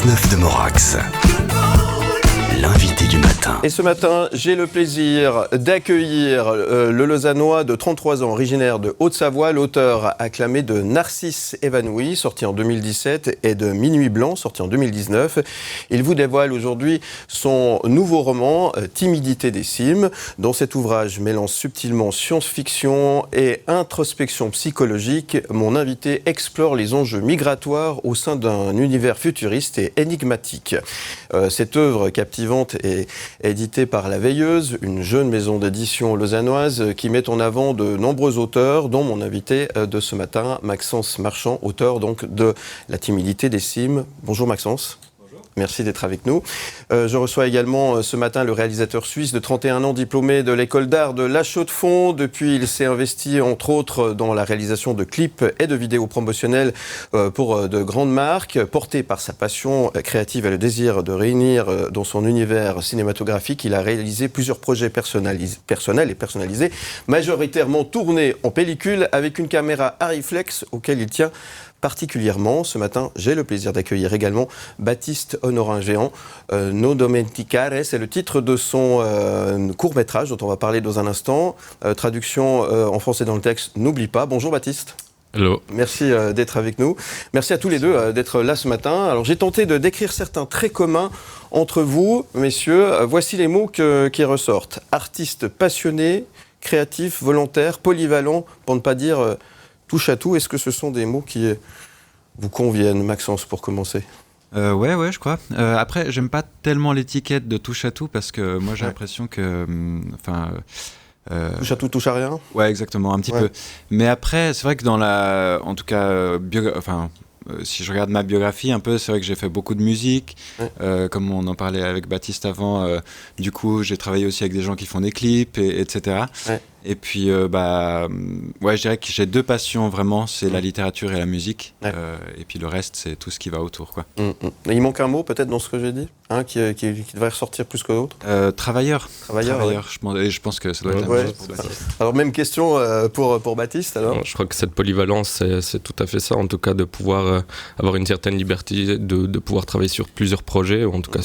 19 de Morax. L'invité du matin. Et ce matin, j'ai le plaisir d'accueillir le Lausannois de 33 ans, originaire de Haute-Savoie, l'auteur acclamé de Narcisse évanoui, sorti en 2017, et de Minuit blanc, sorti en 2019. Il vous dévoile aujourd'hui son nouveau roman, Timidité des cimes. Dans cet ouvrage mélange subtilement science-fiction et introspection psychologique. Mon invité explore les enjeux migratoires au sein d'un univers futuriste et énigmatique. Cette œuvre captivante est éditée par La Veilleuse, une jeune maison d'édition lausannoise qui met en avant de nombreux auteurs, dont mon invité de ce matin, Maxence Marchand, auteur donc de La timidité des cimes. Bonjour Maxence. Merci d'être avec nous. Je reçois également ce matin le réalisateur suisse de 31 ans, diplômé de l'école d'art de La Chaux-de-Fonds. Depuis, il s'est investi entre autres dans la réalisation de clips et de vidéos promotionnelles pour de grandes marques. Porté par sa passion créative et le désir de réunir dans son univers cinématographique, il a réalisé plusieurs projets personnels et personnalisés, majoritairement tournés en pellicule avec une caméra à reflex auquel il tient particulièrement. Ce matin, j'ai le plaisir d'accueillir également Baptiste Honorin-Géant. No Dimenticare, c'est le titre de son court-métrage dont on va parler dans un instant. Traduction en français dans le texte, N'oublie pas. Bonjour Baptiste. Hello. Merci d'être avec nous. Merci à tous les deux d'être là ce matin. Alors j'ai tenté de décrire certains traits communs entre vous, messieurs. Voici les mots qui ressortent. Artiste passionné, créatif, volontaire, polyvalent, pour ne pas dire touche à tout. Est-ce que ce sont des mots qui vous conviennent, Maxence, pour commencer ? Ouais, je crois. Après, j'aime pas tellement l'étiquette de touche à tout parce que moi j'ai l'impression que, touche à tout, touche à rien. Ouais, exactement, un petit peu. Mais après, c'est vrai que dans en tout cas, si je regarde ma biographie un peu, c'est vrai que j'ai fait beaucoup de musique, comme on en parlait avec Baptiste avant. Du coup, j'ai travaillé aussi avec des gens qui font des clips, etc. Et puis, je dirais que j'ai deux passions vraiment, c'est la littérature et la musique. Et puis le reste, c'est tout ce qui va autour, quoi. Il manque un mot peut-être dans ce que j'ai dit, qui devrait ressortir plus que d'autres. Travailleur. Je pense que ça doit être la même chose pour Baptiste. Alors même question pour Baptiste alors. Je crois que cette polyvalence, c'est tout à fait ça, en tout cas de pouvoir avoir une certaine liberté, de pouvoir travailler sur plusieurs projets, ou en tout cas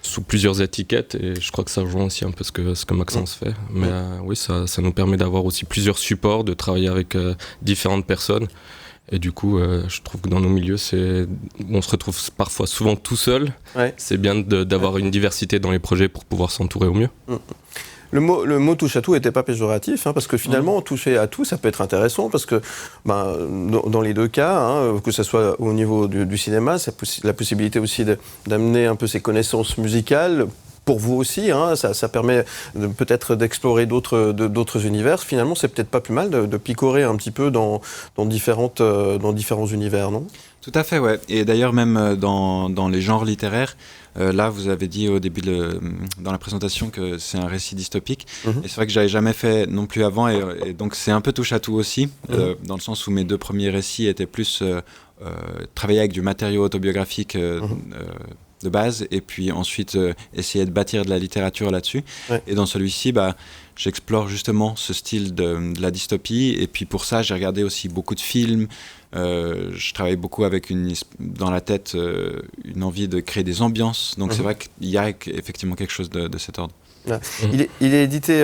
sous plusieurs étiquettes, et je crois que ça rejoint aussi un peu ce que Maxence fait. Mais oui, ça nous permet d'avoir aussi plusieurs supports, de travailler avec différentes personnes. Et du coup, je trouve que dans nos milieux, on se retrouve parfois souvent tout seul. C'est bien d'avoir une diversité dans les projets pour pouvoir s'entourer au mieux. Le mot touche à tout n'était pas péjoratif, parce que finalement, toucher à tout, ça peut être intéressant, parce que dans les deux cas, que ce soit au niveau du cinéma, c'est la possibilité aussi d'amener un peu ses connaissances musicales. Pour vous aussi, ça permet peut-être d'explorer d'autres univers. Finalement, c'est peut-être pas plus mal de picorer un petit peu dans différents univers, non ? Tout à fait, ouais. Et d'ailleurs, même dans les genres littéraires, là, vous avez dit au début dans la présentation que c'est un récit dystopique. Et c'est vrai que j'avais jamais fait non plus avant, et donc c'est un peu touche à tout aussi, dans le sens où mes deux premiers récits étaient plus travailler avec du matériau autobiographique de base, et puis ensuite essayer de bâtir de la littérature là-dessus. Et dans celui-ci, j'explore justement ce style de la dystopie, et puis pour ça, j'ai regardé aussi beaucoup de films. Je travaille beaucoup avec dans la tête une envie de créer des ambiances. Donc c'est vrai qu'il y a effectivement quelque chose de cet ordre. Il est édité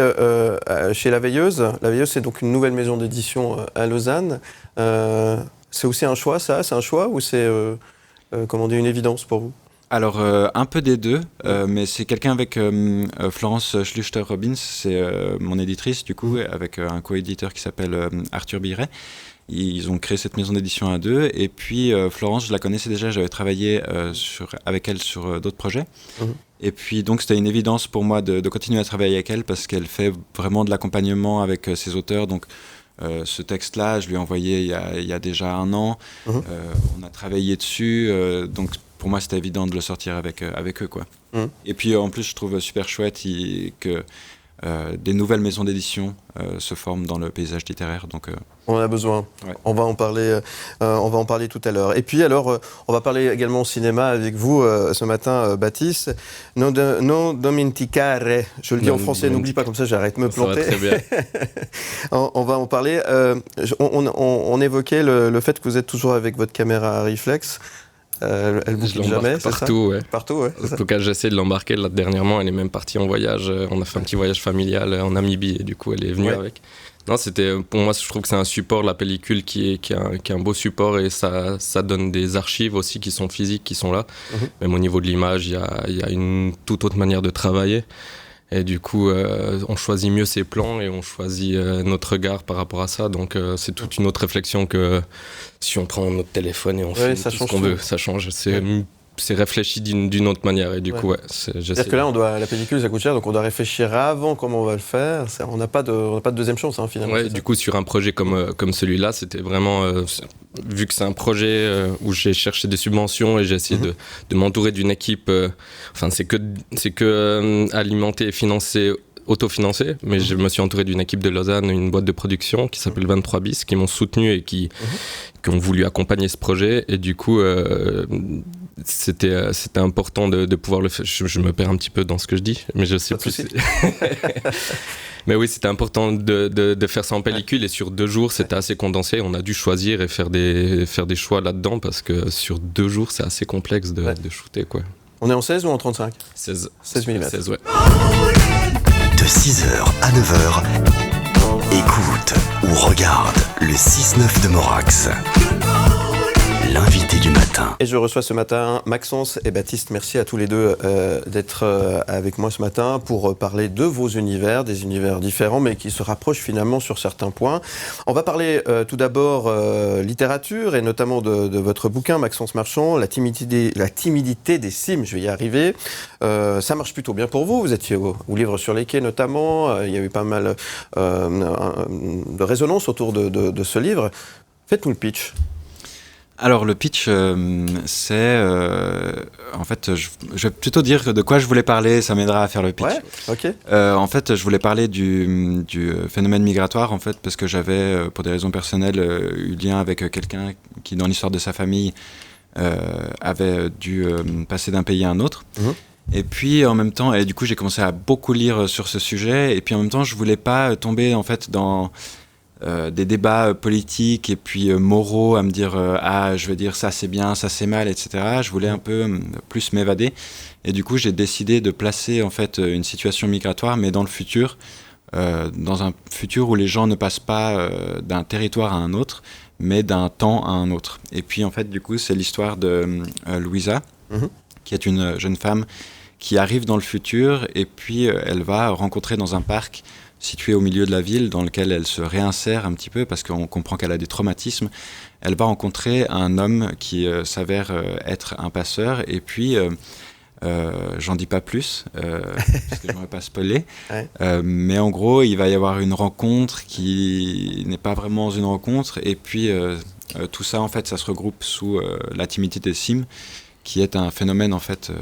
chez La Veilleuse. La Veilleuse, c'est donc une nouvelle maison d'édition à Lausanne. C'est aussi un choix, ça ? C'est un choix ou c'est une évidence pour vous ? Alors, un peu des deux, mais c'est quelqu'un avec Florence Schluchter-Robbins, c'est mon éditrice du coup, avec un co-éditeur qui s'appelle Arthur Biret. Ils ont créé cette maison d'édition à deux, et puis Florence, je la connaissais déjà, j'avais travaillé avec elle sur d'autres projets. Et puis donc c'était une évidence pour moi de continuer à travailler avec elle, parce qu'elle fait vraiment de l'accompagnement avec ses auteurs. Donc ce texte-là, je lui ai envoyé il y a déjà 1 an. On a travaillé dessus, donc pour moi, c'était évident de le sortir avec eux, quoi. Et puis, en plus, je trouve super chouette que des nouvelles maisons d'édition se forment dans le paysage littéraire. Donc, on en a besoin. On va en parler tout à l'heure. Et puis, alors, on va parler également au cinéma avec vous ce matin, Baptiste. No Dimenticare. Je le dis en français, n'oublie pas, comme ça, j'arrête de me planter. Ça va très bien. On va en parler. On évoquait le fait que vous êtes toujours avec votre caméra à reflex. Elle Je boucle jamais, c'est ça? partout, ouais. Partout, ouais. En tout cas, j'essaie de l'embarquer. Là, dernièrement, elle est même partie en voyage. On a fait un petit voyage familial en Namibie et du coup, elle est venue avec. Non, c'était, pour moi, je trouve que c'est un support, la pellicule, qui est un beau support et ça donne des archives aussi qui sont physiques, qui sont là. Même au niveau de l'image, il y a une toute autre manière de travailler. Et du coup, on choisit mieux ses plans et on choisit notre regard par rapport à ça. Donc, c'est toute une autre réflexion que si on prend notre téléphone et on fait tout ce qu'on veut. Ça change. C'est réfléchi d'une autre manière. Et du coup, C'est-à-dire que là, la pellicule, ça coûte cher, donc on doit réfléchir avant comment on va le faire. On n'a pas de deuxième chance, finalement. Ouais, du coup, sur un projet comme celui-là, c'était vraiment... vu que c'est un projet où j'ai cherché des subventions et j'ai essayé de m'entourer d'une équipe... c'est que alimenter et financer... autofinancé, mais je me suis entouré d'une équipe de Lausanne, une boîte de production qui s'appelle 23 bis, qui m'ont soutenu et qui ont voulu accompagner ce projet. Et du coup, c'était important de pouvoir le faire. Je me perds un petit peu dans ce que je dis, mais je sais plus. Mais oui, c'était important de faire ça en pellicule et sur 2 jours, c'était assez condensé. On a dû choisir et faire des choix là-dedans parce que sur 2 jours, c'est assez complexe de shooter, quoi. On est en 16 ou en 35 ? 16 mm. 16, ouais. De 6h à 9h, écoute ou regarde le 6-9 de Morax. L'invité du matin. Et je reçois ce matin Maxence et Baptiste. Merci à tous les deux d'être avec moi ce matin pour parler de vos univers, des univers différents mais qui se rapprochent finalement sur certains points. On va parler tout d'abord littérature et notamment de votre bouquin Maxence Marchand, la timidité des cimes. Je vais y arriver. Ça marche plutôt bien pour vous. Vous étiez au Livre sur les quais notamment. Il y a eu pas mal de résonance autour de ce livre. Faites-nous le pitch. Alors le pitch, c'est... en fait, je vais plutôt dire de quoi je voulais parler, ça m'aidera à faire le pitch. Ouais, ok. En fait, je voulais parler du phénomène migratoire, en fait, parce que j'avais, pour des raisons personnelles, eu lien avec quelqu'un qui, dans l'histoire de sa famille, avait dû passer d'un pays à un autre. Et puis, en même temps, et du coup, j'ai commencé à beaucoup lire sur ce sujet, et puis en même temps, je voulais pas tomber, en fait, dans... des débats politiques et puis moraux à me dire je veux dire ça c'est bien, ça c'est mal, etc. Je voulais un peu plus m'évader et du coup j'ai décidé de placer en fait une situation migratoire mais dans le futur, dans un futur où les gens ne passent pas d'un territoire à un autre mais d'un temps à un autre. Et puis en fait du coup c'est l'histoire de Louisa qui est une jeune femme qui arrive dans le futur et puis elle va rencontrer dans un parc située au milieu de la ville, dans lequel elle se réinsère un petit peu, parce qu'on comprend qu'elle a des traumatismes. Elle va rencontrer un homme qui s'avère être un passeur, et puis, j'en dis pas plus, parce que je n'aurais pas spoilé, mais en gros, il va y avoir une rencontre qui n'est pas vraiment une rencontre, et puis tout ça, en fait, ça se regroupe sous la timidité des cimes, qui est un phénomène, en fait,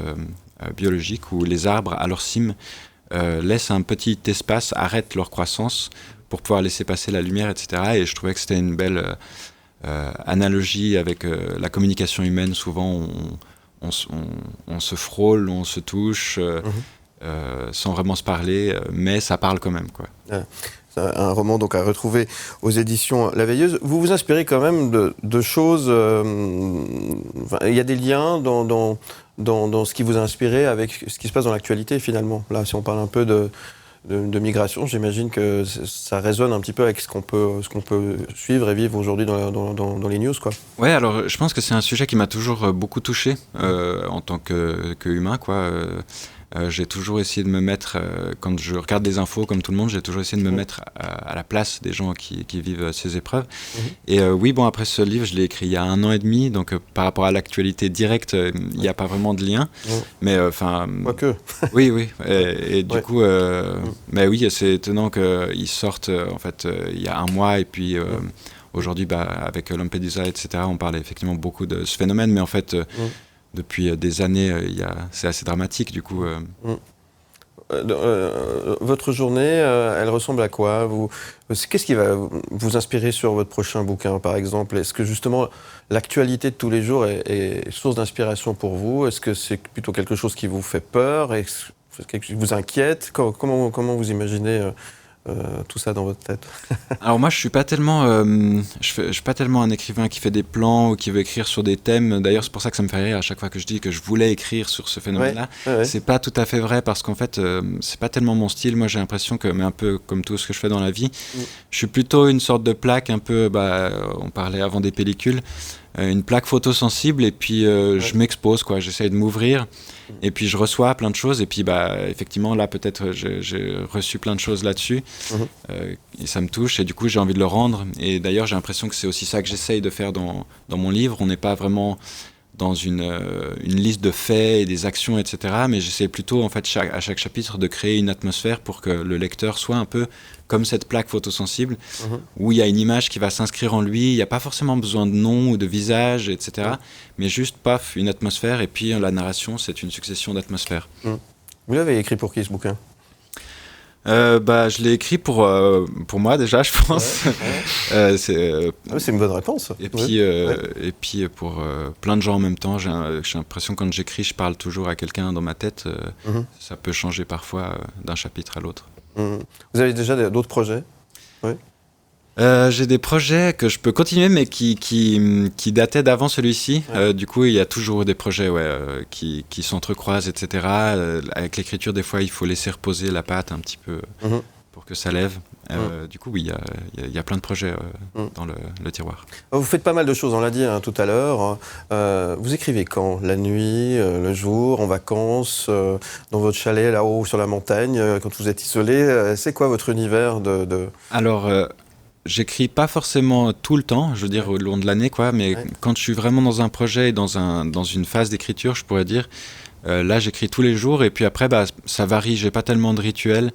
biologique, où les arbres, à leur cime, laissent un petit espace, arrêtent leur croissance pour pouvoir laisser passer la lumière, etc. Et je trouvais que c'était une belle analogie avec la communication humaine. Souvent, on se frôle, on se touche sans vraiment se parler, mais ça parle quand même, quoi. Un roman donc à retrouver aux éditions La Veilleuse. Vous vous inspirez quand même de choses... il y a des liens dans ce qui vous a inspiré avec ce qui se passe dans l'actualité finalement. Là, si on parle un peu de migration, j'imagine que ça résonne un petit peu avec ce qu'on peut suivre et vivre aujourd'hui dans les news, quoi. Ouais, alors je pense que c'est un sujet qui m'a toujours beaucoup touché en tant que humain, quoi. J'ai toujours essayé de me mettre, quand je regarde des infos comme tout le monde, j'ai toujours essayé de me mettre à la place des gens qui vivent ces épreuves. Et oui, bon, après ce livre, je l'ai écrit il y a 1 an et demi, donc par rapport à l'actualité directe, il n'y a pas vraiment de lien. Mais enfin... Quoique. Oui. Et du coup, mais oui, c'est étonnant qu'ils sortent, en fait, il y a 1 mois, et puis... aujourd'hui, avec Lampedusa, etc., on parle effectivement beaucoup de ce phénomène, mais en fait... Depuis des années, c'est assez dramatique, du coup. Votre journée, elle ressemble à quoi ? Qu'est-ce qui va vous inspirer sur votre prochain bouquin, par exemple ? Est-ce que justement l'actualité de tous les jours est source d'inspiration pour vous ? Est-ce que c'est plutôt quelque chose qui vous fait peur ? Est-ce que quelque chose qui vous inquiète ? Comment vous imaginez tout ça dans votre tête? Alors moi, je suis pas tellement un écrivain qui fait des plans ou qui veut écrire sur des thèmes. D'ailleurs, c'est pour ça que ça me fait rire à chaque fois que je dis que je voulais écrire sur ce phénomène-là. Ouais. C'est pas tout à fait vrai parce qu'en fait, c'est pas tellement mon style. Moi, j'ai l'impression que, mais un peu comme tout ce que je fais dans la vie, je suis plutôt une sorte de plaque un peu. On parlait avant des pellicules. Une plaque photosensible et puis je m'expose, quoi. J'essaye de m'ouvrir et puis je reçois plein de choses et puis effectivement là peut-être j'ai reçu plein de choses là-dessus et ça me touche et du coup j'ai envie de le rendre et d'ailleurs j'ai l'impression que c'est aussi ça que j'essaye de faire dans mon livre. On n'est pas vraiment dans une liste de faits et des actions, etc. Mais j'essaie plutôt, en fait, à chaque chapitre, de créer une atmosphère pour que le lecteur soit un peu comme cette plaque photosensible, où il y a une image qui va s'inscrire en lui. Il n'y a pas forcément besoin de nom ou de visage, etc. Mais juste, paf, une atmosphère. Et puis, la narration, c'est une succession d'atmosphères. Vous l'avez écrit pour qui, ce bouquin ? Je l'ai écrit pour moi déjà, je pense. C'est une bonne réponse. Et puis pour plein de gens en même temps. J'ai l'impression que quand j'écris, je parle toujours à quelqu'un dans ma tête. Ça peut changer parfois d'un chapitre à l'autre. Vous avez déjà d'autres projets ? Oui. J'ai des projets que je peux continuer, mais qui dataient d'avant celui-ci. Du coup, il y a toujours des projets qui s'entrecroisent, etc. Avec l'écriture, des fois, il faut laisser reposer la pâte un petit peu pour que ça lève. Du coup, oui, il y a plein de projets dans le tiroir. Vous faites pas mal de choses, on l'a dit tout à l'heure. Vous écrivez quand ? La nuit, le jour, en vacances, dans votre chalet là-haut sur la montagne, quand vous êtes isolé. C'est quoi votre univers de... Alors... J'écris pas forcément tout le temps, je veux dire au long de l'année, quoi, mais quand je suis vraiment dans un projet et dans une phase d'écriture, je pourrais dire, là j'écris tous les jours et puis après ça varie, j'ai pas tellement de rituels.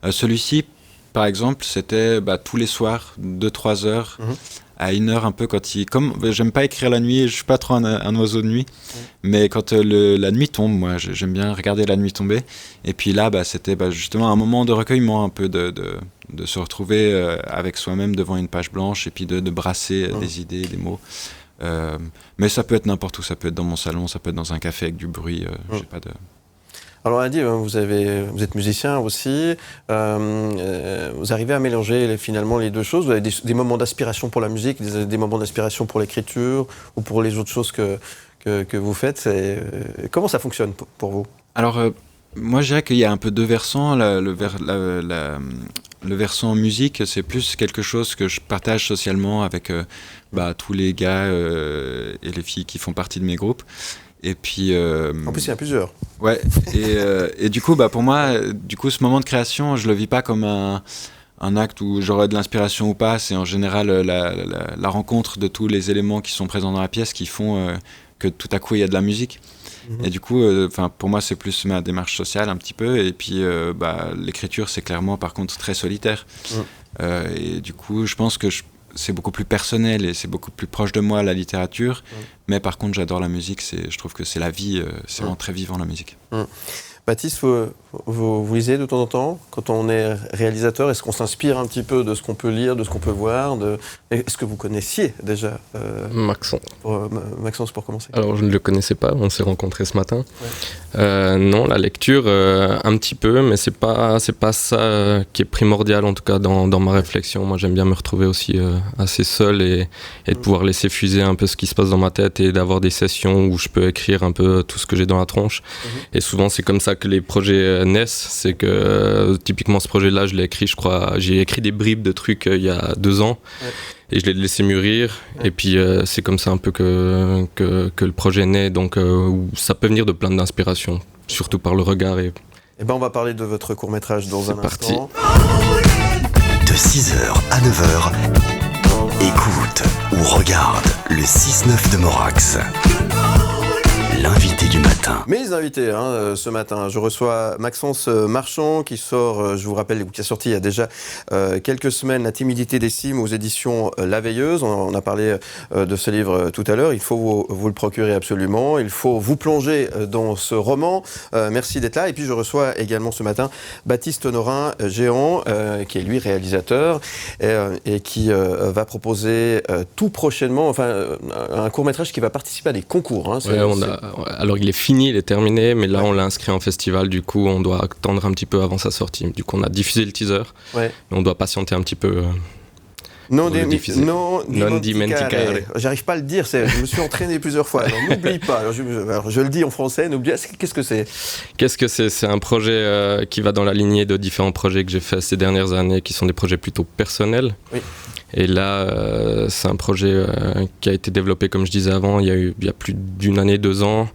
Celui-ci, par exemple, c'était tous les soirs, 2-3 heures, à 1 heure un peu comme j'aime pas écrire la nuit, je suis pas trop un oiseau de nuit, mais quand la nuit tombe, moi j'aime bien regarder la nuit tomber, et puis là c'était justement un moment de recueillement un peu de se retrouver avec soi-même devant une page blanche et puis de brasser des idées, des mots. Mais ça peut être n'importe où, ça peut être dans mon salon, ça peut être dans un café avec du bruit, j'ai pas de... Alors on a dit, vous êtes musicien aussi, vous arrivez à mélanger finalement les deux choses, vous avez des moments d'inspiration pour la musique, des moments d'inspiration pour l'écriture ou pour les autres choses que vous faites. Comment ça fonctionne pour vous ? Alors moi je dirais qu'il y a un peu deux versants. Le versant musique, c'est plus quelque chose que je partage socialement avec tous les gars et les filles qui font partie de mes groupes. Et puis, en plus, il y en a plusieurs. Ouais. Et du coup, pour moi, ce moment de création, je le vis pas comme un acte où j'aurai de l'inspiration ou pas. C'est en général la rencontre de tous les éléments qui sont présents dans la pièce qui font que tout à coup il y a de la musique. Et du coup, pour moi, c'est plus ma démarche sociale un petit peu. Et puis, l'écriture, c'est clairement, par contre, très solitaire. Et du coup, je pense que c'est beaucoup plus personnel et c'est beaucoup plus proche de moi, la littérature. Mais par contre, j'adore la musique. Je trouve que c'est la vie. C'est vraiment très vivant, la musique. Baptiste, vous lisez de temps en temps quand on est réalisateur? Est-ce qu'on s'inspire un petit peu de ce qu'on peut lire, de ce qu'on peut voir Est-ce que vous connaissiez déjà Maxence. Maxence, pour commencer. Alors, je ne le connaissais pas, on s'est rencontrés ce matin. Non, la lecture, un petit peu, mais c'est pas ça qui est primordial, en tout cas dans ma réflexion. Moi, j'aime bien me retrouver aussi assez seul et de pouvoir laisser fuser un peu ce qui se passe dans ma tête et d'avoir des sessions où je peux écrire un peu tout ce que j'ai dans la tronche. Et souvent, c'est comme ça que les projets naissent. C'est que typiquement, ce projet-là, je l'ai écrit, je crois, j'ai écrit des bribes de trucs il y a 2 ans. Et je l'ai laissé mûrir. Et puis, c'est comme ça un peu que le projet naît. Donc, ça peut venir de plein d'inspirations, surtout par le regard. Eh ben, on va parler de votre court-métrage dans un instant. De 6h à 9h, écoute ou regarde le 6-9 de Morax. L'invité du matin. Mes invités ce matin, je reçois Maxence Marchand qui sort, je vous rappelle, qui a sorti il y a déjà quelques semaines La timidité des cimes aux éditions La Veilleuse. On a parlé de ce livre tout à l'heure. Il faut vous le procurer absolument. Il faut vous plonger dans ce roman. Merci d'être là. Et puis je reçois également ce matin Baptiste Honorin-Géant, qui est lui réalisateur et qui va proposer tout prochainement, un court-métrage qui va participer à des concours. alors il est fini, il est terminé, mais là on l'a inscrit en festival, du coup on doit attendre un petit peu avant sa sortie. Du coup on a diffusé le teaser, mais on doit patienter un petit peu. Non dimenticare. dimenticare. J'arrive pas à le dire, je me suis entraîné plusieurs fois. Alors n'oublie pas, alors je le dis en français, n'oublie pas, qu'est-ce que c'est ? Qu'est-ce que c'est ? C'est un projet qui va dans la lignée de différents projets que j'ai fait ces dernières années, qui sont des projets plutôt personnels. Oui. Et là, c'est un projet qui a été développé, comme je disais avant, il y a plus d'une année, 2 ans,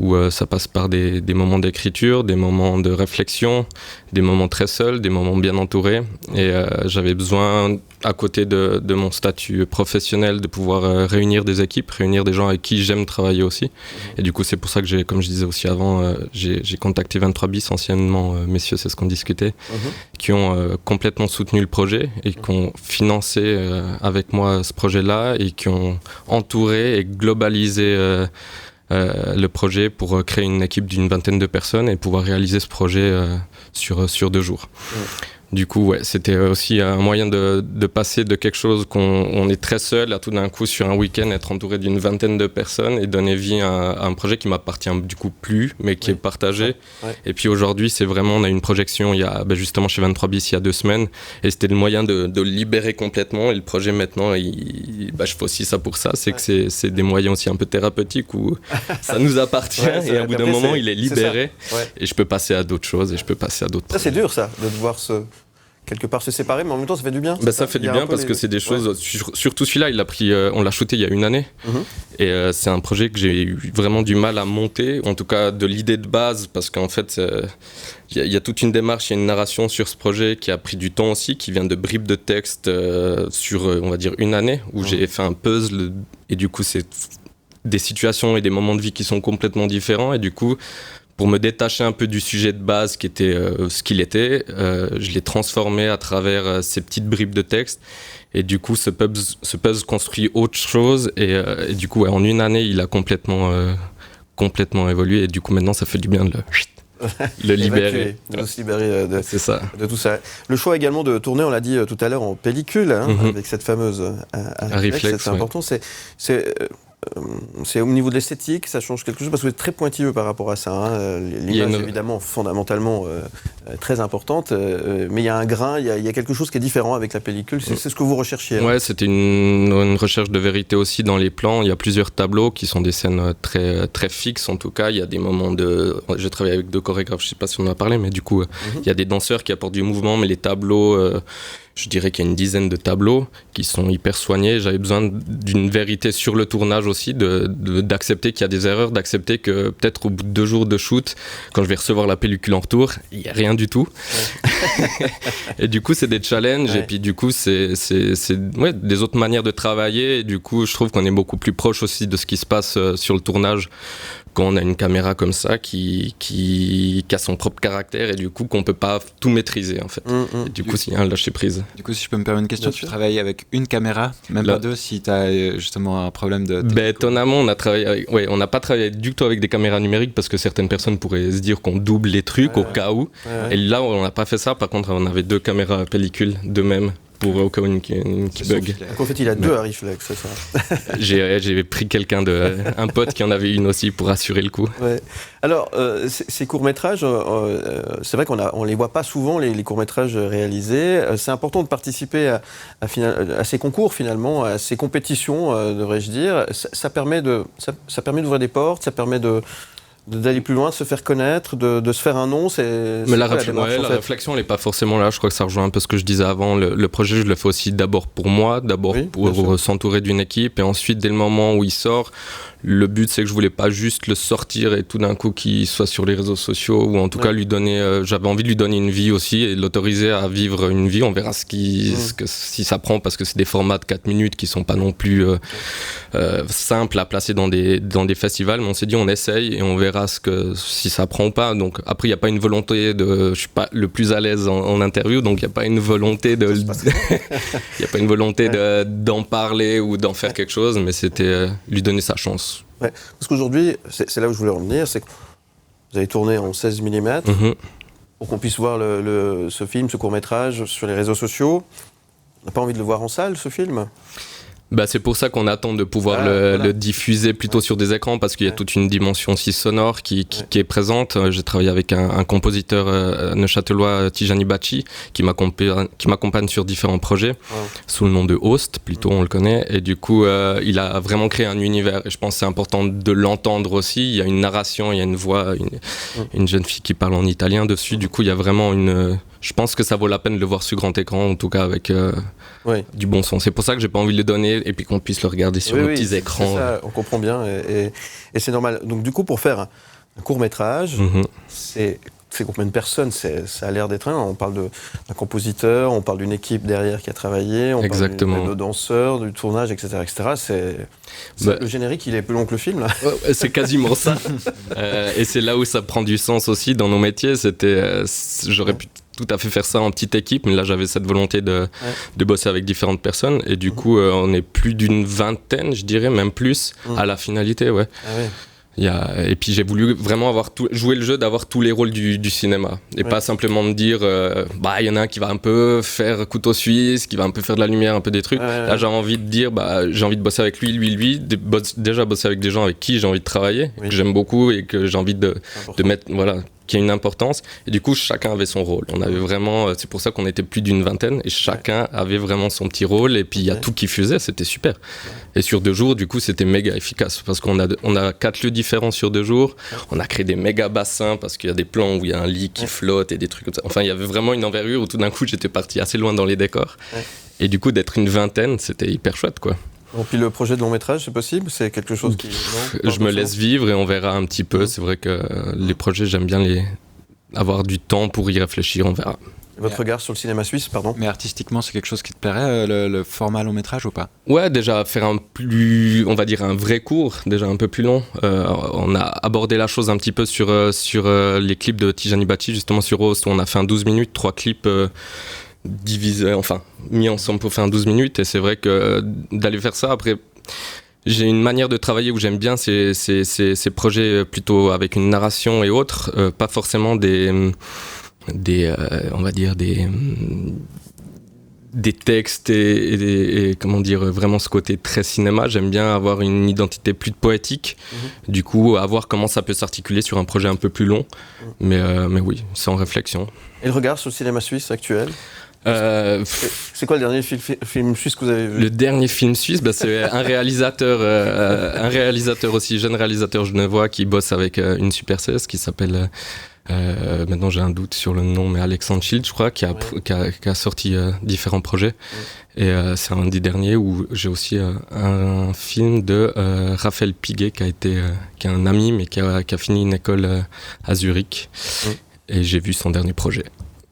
où ça passe par des moments d'écriture, des moments de réflexion, des moments très seuls, des moments bien entourés. Et j'avais besoin, à côté de mon statut professionnel, de pouvoir réunir des équipes, réunir des gens avec qui j'aime travailler aussi. Et du coup, c'est pour ça que comme je disais aussi avant, j'ai contacté 23 bis, anciennement, messieurs, c'est ce qu'on discutait, qui ont complètement soutenu le projet et qui ont financé avec moi ce projet-là et qui ont entouré et globalisé le projet pour créer une équipe d'une 20aine de personnes et pouvoir réaliser ce projet sur 2 jours. Du coup, c'était aussi un moyen de passer de quelque chose on est très seul à tout d'un coup sur un week-end être entouré d'une 20aine de personnes et donner vie à un projet qui m'appartient du coup plus, mais qui est partagé. Et puis aujourd'hui, c'est vraiment, on a eu une projection il y a justement chez 23 bis il y a 2 semaines et c'était le moyen de le libérer complètement. Et le projet maintenant, je fais aussi ça pour ça, c'est que c'est des moyens aussi un peu thérapeutiques où ça nous appartient et au bout d'un moment, il est libéré et je peux passer à d'autres choses et je peux passer à d'autres projets. Ça, c'est dur ça, de devoir quelque part se séparer, mais en même temps ça fait du bien. Ça fait du bien parce que c'est des choses, surtout celui-là, on l'a shooté il y a 1 année, et c'est un projet que j'ai eu vraiment du mal à monter, en tout cas de l'idée de base, parce qu'en fait il y a toute une démarche, il y a une narration sur ce projet qui a pris du temps aussi, qui vient de bribes de texte sur on va dire 1 année, où j'ai fait un puzzle, et du coup c'est des situations et des moments de vie qui sont complètement différents, et du coup pour me détacher un peu du sujet de base qui était ce qu'il était, je l'ai transformé à travers ces petites bribes de texte. Et du coup, ce puzzle construit autre chose. Et du coup, en 1 année, il a complètement évolué. Et du coup, maintenant, ça fait du bien de le libérer. De se libérer c'est ça. De tout ça. Le choix également de tourner, on l'a dit tout à l'heure, en pellicule, avec cette fameuse Arriflex. C'est important. C'est au niveau de l'esthétique, ça change quelque chose parce que vous êtes très pointilleux par rapport à ça. L'image est évidemment fondamentalement très importante, mais il y a un grain, il y a quelque chose qui est différent avec la pellicule. C'est ce que vous recherchiez. Ouais, c'était une recherche de vérité aussi dans les plans. Il y a plusieurs tableaux qui sont des scènes très, très fixes en tout cas. Il y a des moments j'ai travaillé avec 2 chorégraphes, je ne sais pas si on en a parlé, mais du coup, il y a des danseurs qui apportent du mouvement, mais les tableaux... je dirais qu'il y a une dizaine de tableaux qui sont hyper soignés. J'avais besoin d'une vérité sur le tournage aussi, d'accepter qu'il y a des erreurs, d'accepter que peut-être au bout de 2 jours de shoot, quand je vais recevoir la pellicule en retour, il n'y a rien du tout. Et du coup, c'est des challenges. Et puis du coup, c'est des autres manières de travailler. Et du coup, je trouve qu'on est beaucoup plus proche aussi de ce qui se passe sur le tournage quand on a une caméra comme ça qui a son propre caractère et du coup qu'on peut pas tout maîtriser en fait. Et du coup, s'il y a un lâcher prise. Du coup, si je peux me permettre une question, tu travailles avec une caméra, même pas 2, si tu as justement un problème de... étonnamment, on n'a pas travaillé du tout avec des caméras numériques parce que certaines personnes pourraient se dire qu'on double les trucs au cas où. Et là, on n'a pas fait ça. Par contre, on avait 2 caméras pellicules d'eux-mêmes. Pour au cas où qui bug. Donc en fait, il a 2 Arriflex, c'est ça. J'ai pris un pote qui en avait une aussi pour assurer le coup. Ouais. Alors, ces courts-métrages, c'est vrai qu'on les voit pas souvent, les courts-métrages réalisés. C'est important de participer à ces concours, finalement, à ces compétitions, devrais-je dire. Ça permet d'ouvrir des portes, ça permet d'aller plus loin, de se faire connaître, de se faire un nom. Mais la réflexion, elle n'est pas forcément là. Je crois que ça rejoint un peu ce que je disais avant. Le projet, je le fais aussi d'abord pour moi, pour s'entourer d'une équipe. Et ensuite, dès le moment où il sort, le but, c'est que je voulais pas juste le sortir et tout d'un coup qu'il soit sur les réseaux sociaux ou en tout cas lui donner... j'avais envie de lui donner une vie aussi et de l'autoriser à vivre une vie. On verra si ça prend parce que c'est des formats de 4 minutes qui sont pas non plus simples à placer dans des festivals. Mais on s'est dit, on essaye et on verra si ça prend ou pas. Donc après, il n'y a pas une volonté je suis pas le plus à l'aise en interview, donc il n'y a pas une volonté d'en parler ou d'en faire quelque chose, mais c'était lui donner sa chance. Ouais, parce qu'aujourd'hui, c'est là où je voulais en venir, c'est que vous avez tourné en 16 mm pour qu'on puisse voir ce film, ce court-métrage sur les réseaux sociaux. On n'a pas envie de le voir en salle, ce film ? C'est pour ça qu'on attend de pouvoir le diffuser plutôt sur des écrans, parce qu'il y a toute une dimension aussi sonore qui est présente. J'ai travaillé avec un compositeur neuchâtelois, Tijani Bachi, qui m'accompagne sur différents projets, sous le nom de Host, plutôt on le connaît, et du coup il a vraiment créé un univers, et je pense que c'est important de l'entendre aussi. Il y a une narration, il y a une voix, une jeune fille qui parle en italien dessus, du coup il y a vraiment je pense que ça vaut la peine de le voir sur grand écran, en tout cas avec du bon son. C'est pour ça que j'ai pas envie de le donner et puis qu'on puisse le regarder sur nos petits écrans. C'est ça, on comprend bien et c'est normal. Donc du coup, pour faire un court-métrage, c'est combien de personnes? Ça a l'air d'être un. On parle d'un compositeur, on parle d'une équipe derrière qui a travaillé, on parle de danseurs, du tournage, etc. Le générique, il est plus long que le film, là. C'est quasiment ça. Et c'est là où ça prend du sens aussi dans nos métiers. J'aurais pu tout à fait faire ça en petite équipe, mais là j'avais cette volonté de bosser avec différentes personnes, et du coup on est plus d'une vingtaine, je dirais, même plus, à la finalité, Et puis j'ai voulu vraiment jouer le jeu d'avoir tous les rôles du cinéma, et pas simplement me dire il y en a un qui va un peu faire couteau suisse, qui va un peu faire de la lumière, un peu des trucs. Là j'ai envie de dire j'ai envie de bosser avec lui, déjà bosser avec des gens avec qui j'ai envie de travailler, que j'aime beaucoup et que j'ai envie de mettre, qui a une importance, et du coup chacun avait son rôle. On avait vraiment, c'est pour ça qu'on était plus d'une vingtaine, et chacun avait vraiment son petit rôle, et puis il y a tout qui fusait, c'était super. Et sur 2 jours, du coup, c'était méga efficace, parce qu'on a 4 lieux différents sur 2 jours, on a créé des méga bassins, parce qu'il y a des plans où il y a un lit qui flotte et des trucs comme ça. Enfin, il y avait vraiment une envergure où tout d'un coup, j'étais parti assez loin dans les décors. Et du coup, d'être une vingtaine, c'était hyper chouette, quoi. Et puis le projet de long métrage, c'est possible? C'est quelque chose qui... Je me laisse vivre et on verra un petit peu. C'est vrai que les projets, j'aime bien avoir du temps pour y réfléchir, on verra. Votre regard sur le cinéma suisse, pardon? Mais artistiquement, c'est quelque chose qui te plairait, le format long métrage ou pas? Ouais, déjà faire un vrai cours, déjà un peu plus long. On a abordé la chose un petit peu sur les clips de Tijani Bachi, justement sur Host, où on a fait un 12 minutes, 3 clips mis ensemble pour faire un 12 minutes, et c'est vrai que d'aller faire ça, après j'ai une manière de travailler où j'aime bien ces projets plutôt avec une narration et autres, pas forcément des textes et comment dire, vraiment ce côté très cinéma. J'aime bien avoir une identité plus poétique, du coup à voir comment ça peut s'articuler sur un projet un peu plus long, mais oui, c'est en réflexion. Et le regard sur le cinéma suisse actuel? C'est quoi le dernier film suisse que vous avez vu? Le dernier film suisse, c'est un réalisateur aussi, jeune réalisateur genevois, qui bosse avec une Super 16 qui s'appelle, maintenant j'ai un doute sur le nom, mais Alexandre Schild, je crois, qui a sorti différents projets. Et c'est un des derniers où j'ai aussi un film de Raphaël Piguet, qui est un ami, mais qui a fini une école à Zurich. Et j'ai vu son dernier projet.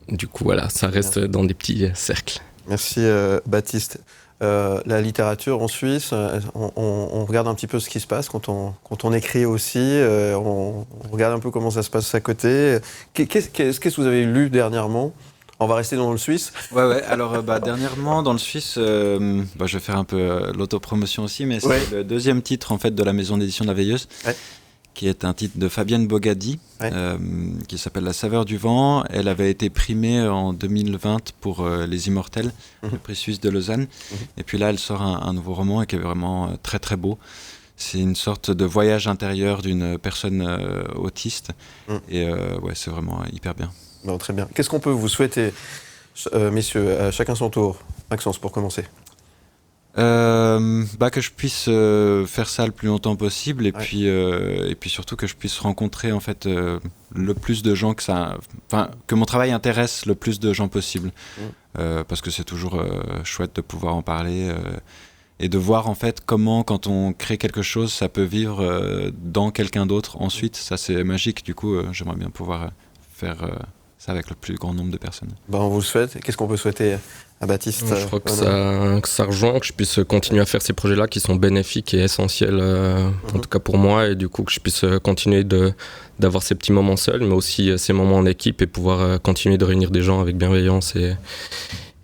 Du coup, voilà, ça reste dans des petits cercles. Merci Baptiste. La littérature en Suisse, on regarde un petit peu ce qui se passe quand on écrit aussi, on regarde un peu comment ça se passe à côté. Qu'est-ce que vous avez lu dernièrement? On va rester dans le Suisse. Ouais. Alors, dernièrement, dans le Suisse, je vais faire un peu l'autopromotion aussi, mais c'est le 2e titre en fait de la maison d'édition de La Veilleuse. Qui est un titre de Fabienne Bogadi, qui s'appelle La saveur du vent. Elle avait été primée en 2020 pour Les Immortels, le prix suisse de Lausanne. Et puis là, elle sort un nouveau roman qui est vraiment très très beau. C'est une sorte de voyage intérieur d'une personne autiste. Et c'est vraiment hyper bien. Bon, très bien. Qu'est-ce qu'on peut vous souhaiter, messieurs, à chacun son tour? Maxence, pour commencer. Que je puisse faire ça le plus longtemps possible, et puis surtout que je puisse rencontrer en fait le plus de gens que mon travail intéresse le plus de gens possible, parce que c'est toujours chouette de pouvoir en parler et de voir en fait comment, quand on crée quelque chose, ça peut vivre dans quelqu'un d'autre ensuite. Ça, c'est magique. Du coup, j'aimerais bien pouvoir faire ça avec le plus grand nombre de personnes. On vous le souhaite. Qu'est-ce qu'on peut souhaiter à Baptiste? Je crois que ça rejoint, que je puisse continuer à faire ces projets-là qui sont bénéfiques et essentiels, en tout cas pour moi, et du coup que je puisse continuer d'avoir ces petits moments seuls, mais aussi ces moments en équipe, et pouvoir continuer de réunir des gens avec bienveillance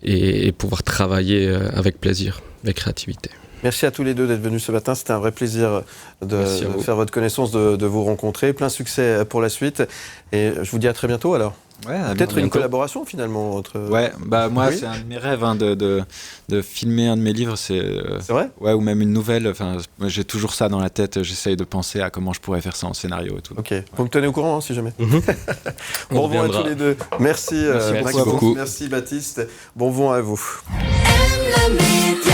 et pouvoir travailler avec plaisir, avec créativité. Merci à tous les deux d'être venus ce matin. C'était un vrai plaisir de faire votre connaissance, de vous rencontrer. Plein succès pour la suite. Et je vous dis à très bientôt alors. Peut-être une collaboration finalement entre. Ouais, bah moi Oui. c'est un de mes rêves de filmer un de mes livres, c'est vrai ouais, ou même une nouvelle. Enfin, j'ai toujours ça dans la tête. J'essaye de penser à comment je pourrais faire ça en scénario et tout. Ok, vous me tenez au courant si jamais. On Bon vent à reviendra. tous les deux. Merci, Merci Maxence, beaucoup. merci Baptiste. Bon vent à vous. La météo.